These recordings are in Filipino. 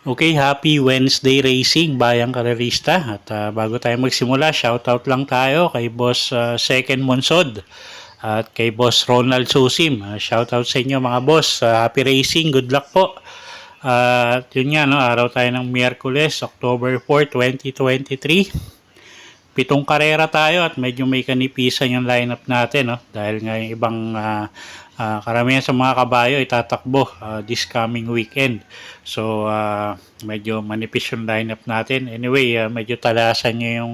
Okay, happy Wednesday racing, bayang karerista. At bago tayo magsimula, shoutout lang tayo kay Boss Second Monsod at kay Boss Ronald Susim. Shoutout sa inyo mga boss. Happy racing, good luck po. At yun nga, no, araw tayo ng Miyerkules, October 4, 2023. 7 karera tayo at medyo may kanipisan yung lineup natin, no? Dahil nga yung ibang karamihan sa mga kabayo itatakbo this coming weekend. So medyo manipis yung lineup natin. Anyway, medyo talasan nyo yung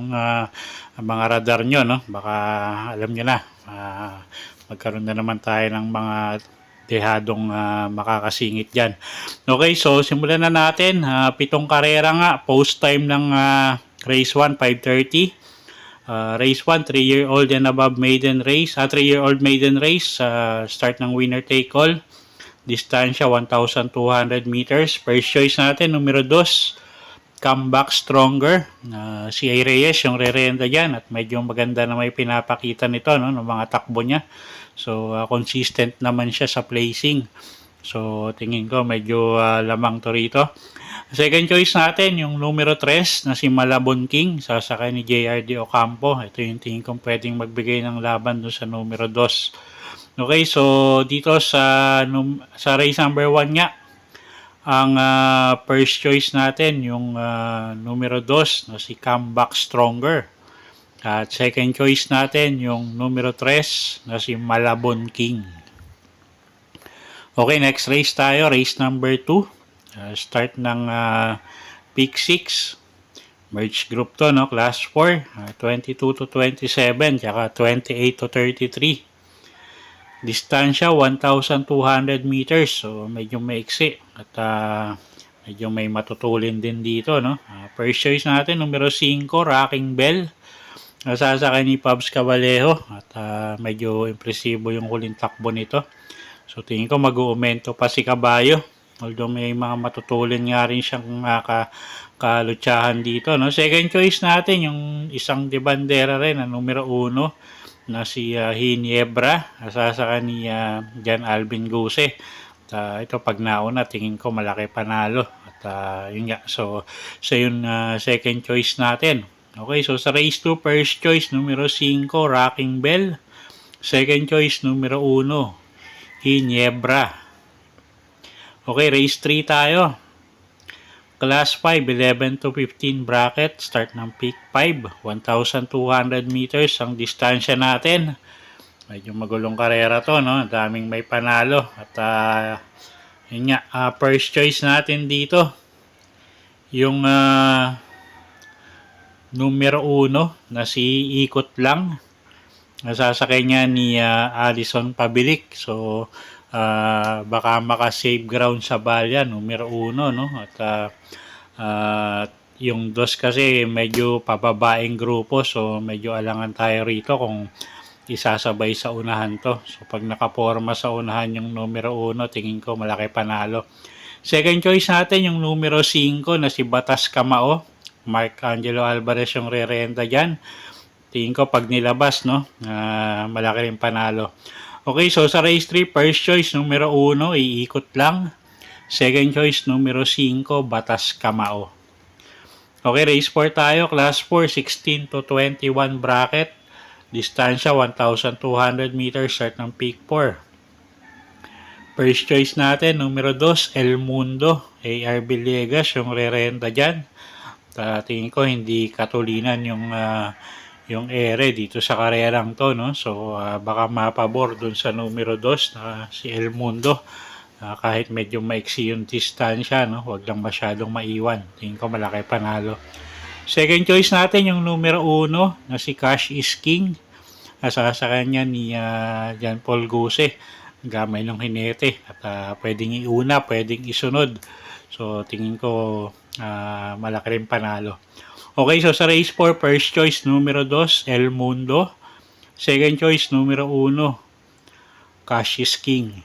mga radar nyo, no? Baka alam nyo na, magkaroon na naman tayo ng mga dehadong makakasingit dyan. Okay, so simulan na natin. 7 karera nga, post time ng race 1, 5:30. Race 1, 3-year-old and above maiden race. 3-year-old maiden race. Start ng winner take all. Distansya 1,200 meters. First choice natin, numero 2. Comeback Stronger. Si A. Reyes, yung re-renta dyan. At medyo maganda na may pinapakita nito, no, ng mga takbo niya. So, consistent naman siya sa placing. So, tingin ko medyo lamang to rito. Second choice natin, yung numero 3 na si Malabon King, sasakay ni JRD Ocampo. Ito yung tingin kong pwedeng magbigay ng laban doon sa numero 2. Okay, so dito sa race number 1 nga, ang first choice natin, yung numero 2 na si Comeback Stronger. At second choice natin, yung numero 3 na si Malabon King. Okay, next race tayo, race number 2. Start ng Peak 6. Merge group to, no? Class 4. 22 to 27, tsaka 28 to 33. Distansya, 1,200 meters. So, medyo maiksi. At medyo may matutulin din dito, no? First choice natin, numero 5, Rocking Bell. Sasakay ni Pabs Cabalejo. At medyo impresibo yung huling takbo nito. So, tingin ko mag-uumento pa si Caballo. Although may mga matutulin nga rin siyang kalutsahan dito, no? Second choice natin, yung isang de bandera rin, na numero 1, na si Hiniebra, sasaka ni Jan Alvin Guse. Ito pag nauna, tingin ko malaki panalo. At yun nga, so yun second choice natin. Okay, so sa race 2, first choice, numero 5, Rocking Bell. Second choice, numero 1, Hiniebra. Okay, race 3 tayo. Class 5, 11 to 15 bracket. Start ng Peak 5. 1,200 meters ang distansya natin. Medyo magulong karera to, no? Daming may panalo. At yun nga, first choice natin dito, yung numero 1 na si Ikot Lang. Nasasakay niya ni Alison Pabilik. So, baka maka-save ground sa balya, numero 1, no? At yung 2 kasi medyo pababaeng grupo, so medyo alangan tayo rito kung isasabay sa unahan to. So pag nakaporma sa unahan yung numero 1, tingin ko malaki panalo. Second choice natin yung numero 5 na si Batas Kamao. Mark Angelo Alvarez yung re-renta dyan. Tingin ko pag nilabas, no, malaki rin panalo. Okay, so sa race 3, first choice, numero 1, iikot lang. Second choice, numero 5, Batas Kamao. Okay, race 4 tayo. Class 4, 16 to 21 bracket. Distansya, 1,200 meters. Start ng Peak 4. First choice natin, numero 2, El Mundo. A.R. Villegas, yung re-renta dyan. Tingin ko hindi katulinan yung ere dito sa karerang to, no? So baka mapabor dun sa numero 2 na si El Mundo, kahit medyo maiksi yung distansya, no? Huwag lang masyadong maiwan. Tingin ko malaki panalo. Second choice natin yung numero 1 na si Cash is King. Sasakyan niya ni Jan Paul Guse, gamay ng hinete. At pwedeng iuna, pwedeng isunod. So tingin ko malaki rin panalo. Okay, so sa race 4, first choice, numero 2, El Mundo. Second choice, numero 1, Cash is King.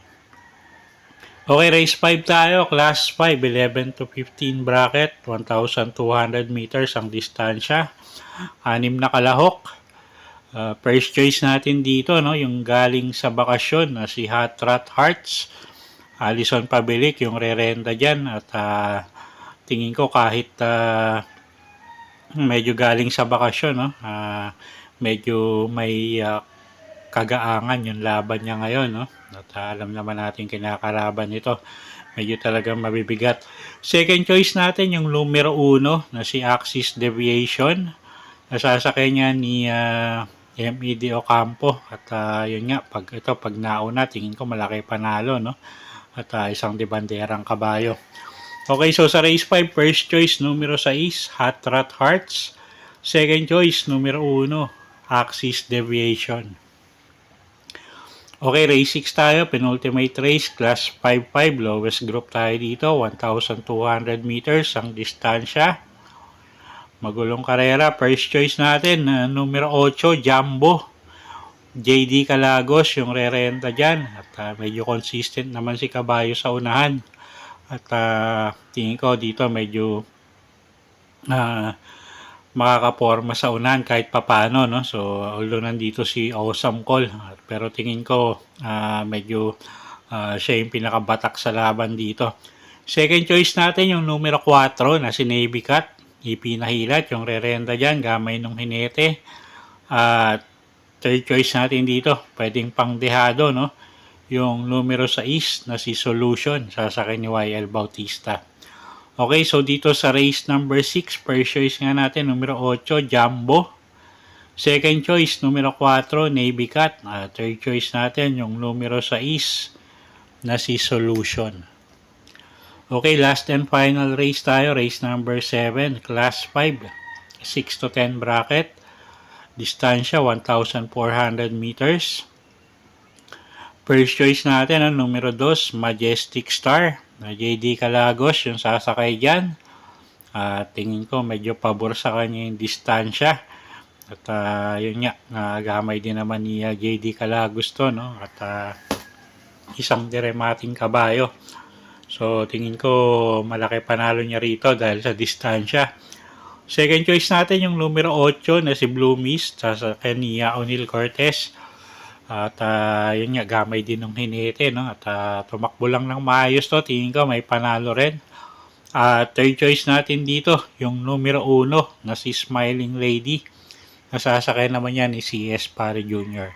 Okay, race 5 tayo. Class 5, 11 to 15 bracket. 1,200 meters ang distansya. 6 na kalahok. First choice natin dito, no, yung galing sa bakasyon na si Hot Rod Hearts. Alison Pabilik yung rerenta dyan. At tingin ko kahit medyo galing sa bakasyon, no, medyo may kagaangan yung laban niya ngayon, no? At alam naman natin kinakalaban nito. Medyo talagang mabibigat. Second choice natin yung numero 1 na si Axis Deviation. Nasasakay niya ni MED Ocampo. At yun nga, pag nauna, tingin ko malaki panalo, no? At isang debanderang kabayo. Okay, so sa race 5, first choice numero 6, Hot Rod Hearts. Second choice numero 1, Axis Deviation. Okay, race 6 tayo, penultimate race, class 5-5, lowest group tayo dito, 1,200 meters ang distansya. Magulong karera, first choice natin, numero 8, Jumbo. JD Calagos yung rerenta dyan. At medyo consistent naman si Kabayo sa unahan. At tingin ko dito medyo makakaporma sa unahan kahit papano, no? So although nandito si Awesome Call, pero tingin ko medyo siya yung pinakabatak sa laban dito. Second choice natin yung numero 4 na si Navy Cat. Ipinahilat yung rerenta dyan, gamay nung hinete. Third choice natin dito, pwedeng pangdehado, no? Yung numero 6 na si Solution, sasakay ni YL Bautista. Okay, so dito sa race number 6, first choice nga natin, numero 8, Jumbo. Second choice, numero 4, Navy Cat. Third choice natin, yung numero 6 na si Solution. Okay, last and final race tayo, race number 7, class 5, 6 to 10 bracket. Distansya, 1,400 meters. First choice natin, numero 2, Majestic Star. JD Calagos yung sasakay dyan. Tingin ko medyo pabor sa kanya yung distansya. At yun nga, gamay din naman ni JD Calagos to, no? At isang diremating kabayo. So tingin ko malaki panalo niya rito dahil sa distansya. Second choice natin yung numero 8 na si Blue Mist, sasakay ni O'Neil Cortez. At yun nga, gamay din ng hinete, no? At tumakbo lang ng maayos to, tingin ko may panalo rin. Third choice natin dito, yung numero 1 na si Smiling Lady. Nasasakay naman yan ni CS Pare Jr.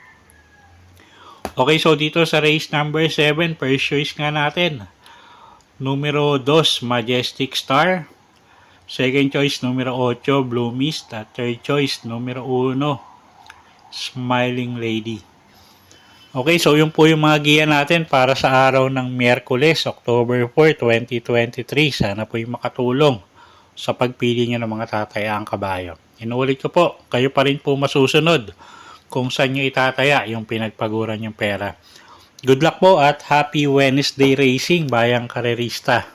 Okay, so dito sa race number 7, first choice nga natin, numero 2, Majestic Star. Second choice, numero 8, Blue Mist. At third choice, numero 1, Smiling Lady. Okay, so yun po yung mga giya natin para sa araw ng Miyerkules, October 4, 2023. Sana po yung makatulong sa pagpili nyo ng mga tatayaang kabayo. Inuulit ko po, kayo pa rin po masusunod kung saan nyo itataya yung pinagpaguran yung pera. Good luck po at happy Wednesday racing, bayang karerista.